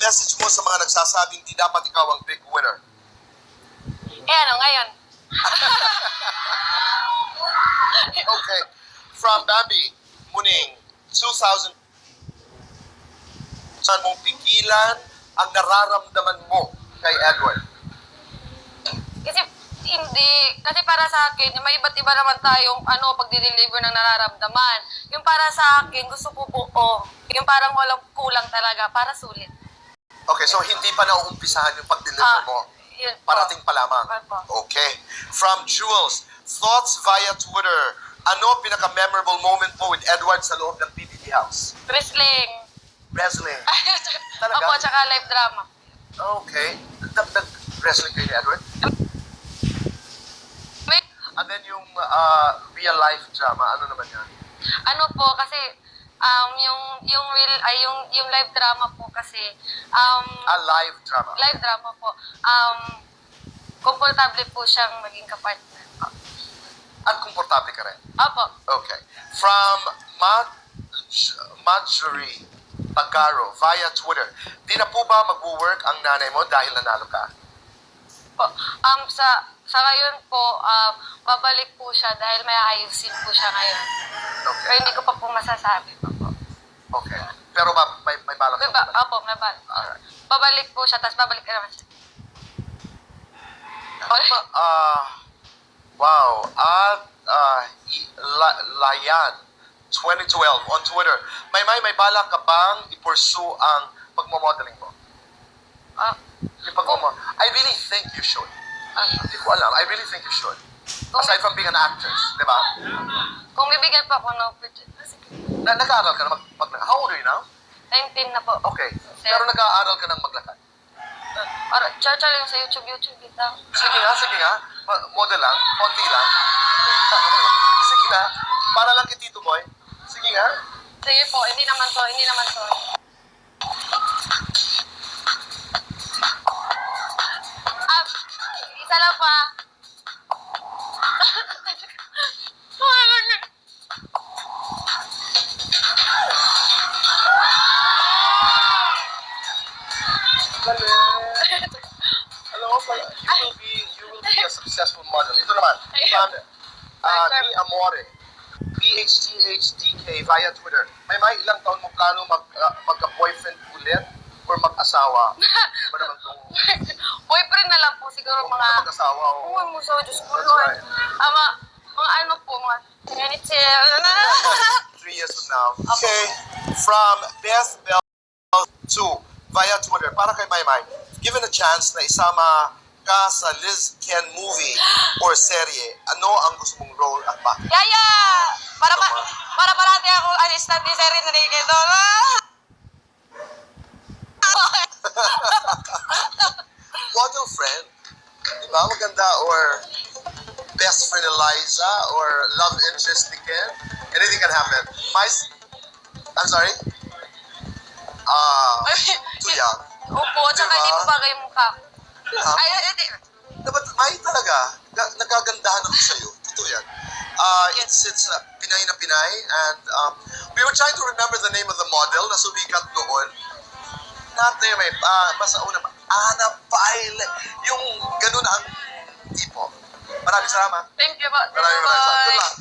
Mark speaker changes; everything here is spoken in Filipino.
Speaker 1: message mo sa mga nagsasabing di dapat ikaw ang big winner?
Speaker 2: ano, ngayon.
Speaker 1: Okay. From Bambi, Muning, 2,000. Saan mong pigilan ang nararamdaman mo kay Edward?
Speaker 2: Kasi, hindi. Kasi para sa akin, may iba't iba naman tayong pagdi-deliver ng nararamdaman. Yung para sa akin, gusto ko buo. Yung parang walang kulang talaga, para sulit.
Speaker 1: Okay, so hindi pa nauumpisahan yung pag-deliver mo.
Speaker 2: Yun po.
Speaker 1: Parating pa lamang.
Speaker 2: Opo.
Speaker 1: Okay. From Jules, thoughts via Twitter. Ano pinaka-memorable moment mo with Edward sa loob ng PBB House?
Speaker 2: Wrestling.
Speaker 1: Wrestling. Talaga?
Speaker 2: Opo, tsaka live drama.
Speaker 1: Okay. Nag-wrestling kayo ni Edward?
Speaker 2: Wait,
Speaker 1: And then yung real life drama, ano naman yan?
Speaker 2: ano po, kasi, yung live drama po kasi,
Speaker 1: Live drama.
Speaker 2: live drama po, komportable po siyang maging kapartner.
Speaker 1: At komportable ka rin.
Speaker 2: Opo.
Speaker 1: Okay. From Marjorie Pagaro via Twitter. Di na po ba mag-work ang nanay mo dahil nanalo ka?
Speaker 2: Po. Sa ngayon po, babalik po siya dahil may ayusin po siya ngayon.
Speaker 1: Okay.
Speaker 2: Pero hindi ko pa po masasabi pa po.
Speaker 1: Okay. Pero may balak ka ba?
Speaker 2: Opo, may bal.
Speaker 1: Alright.
Speaker 2: Babalik po siya, tapos babalik ka naman siya.
Speaker 1: Wow. At Layan 2012 on Twitter. May balak ka bang i-pursue ang pagmamodeling mo? Yung I really think you should. Hindi ko alam. I really think you should. Aside from being an actress, di ba?
Speaker 2: Kung bibigyan pa ako ng opportunity.
Speaker 1: Nag-aaral ka na maglakad. How old are you now?
Speaker 2: 19 na po.
Speaker 1: Okay. Pero nag-aaral ka ng maglakad.
Speaker 2: Church lang sa YouTube dito.
Speaker 1: Sige nga. Model lang. Konti lang. Sige nga. Para lang kay Tito Boy. Sige nga.
Speaker 2: Sige po, hindi naman to. Isa lang pa.
Speaker 1: Alam mo pala, you will be a successful model. Ito naman. From Ni Amore. PHTHDK via Twitter. May ilang taon mo plano magka-boyfriend ulit or mag-asawa? Ba naman itong
Speaker 2: Boyfriend na lang po siguro mga...
Speaker 1: mag-asawa?
Speaker 2: Uy, mo sa Diyos ko,
Speaker 1: That's
Speaker 2: Lord.
Speaker 1: right.
Speaker 2: Mga ano po, mga minutes
Speaker 1: 3 years from now. Okay. From Beth Bell 2 via Twitter. Para kay Maymay, given a chance na isama ka sa Liz Ken movie or serye, ano ang gusto mong role at bakit?
Speaker 2: Yaya! Para parati ako assistant ni Sir Enrique doon.
Speaker 1: Model friend, di ba? Maganda, or best friend Eliza, or love interest ni Ken. Anything can happen. I'm sorry? Too young.
Speaker 2: Opo, tsaka
Speaker 1: Diba?
Speaker 2: di pa bagay yung mukha ko.
Speaker 1: Huh?
Speaker 2: Ay, hindi.
Speaker 1: Dapat, talaga. Nagagandahan ako sa'yo. Totoo yan. It's Pinay na Pinay, and we were trying to remember the name of the model na sumikat noon. Natin, basta una pa, Ana Paile. Yung ganun ang tipo. Maraming salamat.
Speaker 2: Thank you po.
Speaker 1: Maraming salamat. Good luck.